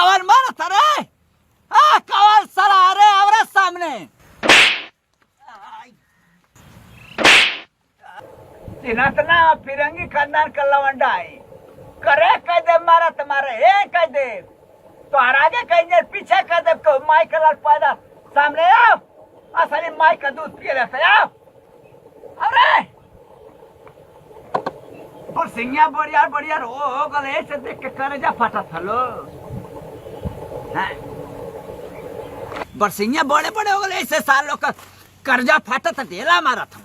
cover मारत रे cover सरा रे आवरे सामने चिन्हतना फिरंगी खानदान का लवंडा है करे कह दे मारा तुम्हारे हे कह दे तो आगे कह दे पीछे कह दे को माई का लाल पैदा सामने आओ असली माई का दूध पी लेते आओ अरे और सिंगिया बढ़िया बढ़िया हो गले ऐसे देख के करेजा फटा थलो बरसिंगिया बड़े बड़े हो गए ऐसे सालों का कर्जा फाटा था ढेला मारा था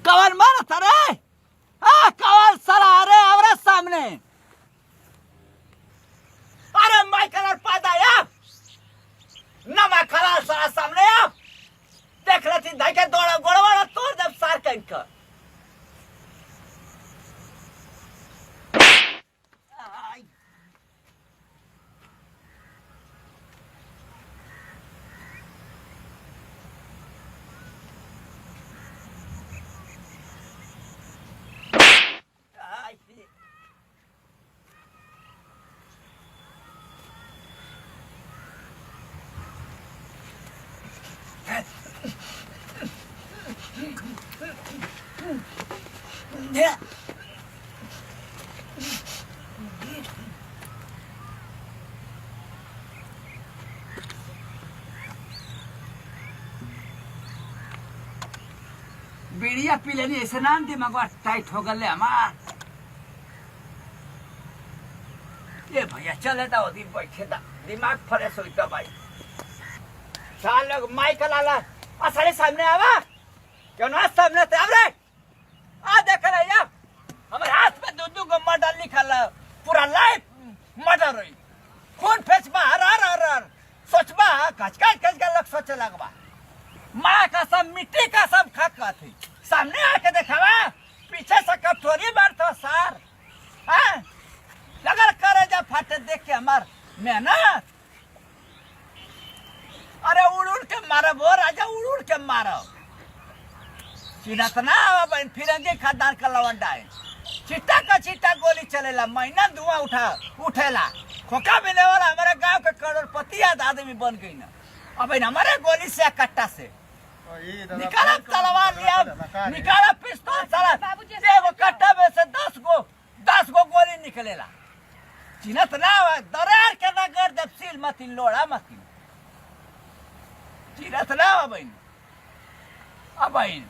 कवर मारा था रे कवर सरा रे आवरे सामने अरे माई कलर पैदा या नमा खला सरा सामने या देख रही थी धाके दौड़ा गोड़वाड़ा तोड़ जब सार का इनका बीड़िया पी लेनी ऐसे ना दिमाग टाइट हो गए हमार ये भैया चले था दिन बैठे था दिमाग फ्रेश होता भाई साल लोग माइकल आला असली सामने आवा क्यों ना सामने ते आवरे आ देख रहे यार हमारे हाथ में दूध को मर्डर लिखल पूरा लाइफ मर्डर हुई खून फेंचबा हर सोचबा कच के लग सोचे लगबा माँ का सब मिट्टी का सब खा थी सामने आके देखावा पीछे से कब थोड़ी बार तो सार हाँ लगल करे जब फाटे देख के हमार मेहनत अरे उड़ के मारो वो राजा उड़ के मारो चिन्हत ना बहन फिरंगी खानदान का लवंडा है चिट्टा का चिट्टा गोली चलेला महीना धुआं उठेला खोखा बिने वाला हमारे गांव के करोड़पति आदमी बन गई ना अब हमारे गोली से कट्टा से निकाला तलवार लिया निकाला पिस्तौल साला वो कट्टा में से 10 गो गोली निकलेला चिन्हत ना दरार के नगर जब सील मती लोड़ा मती चिन्हत ना बहन अब बहन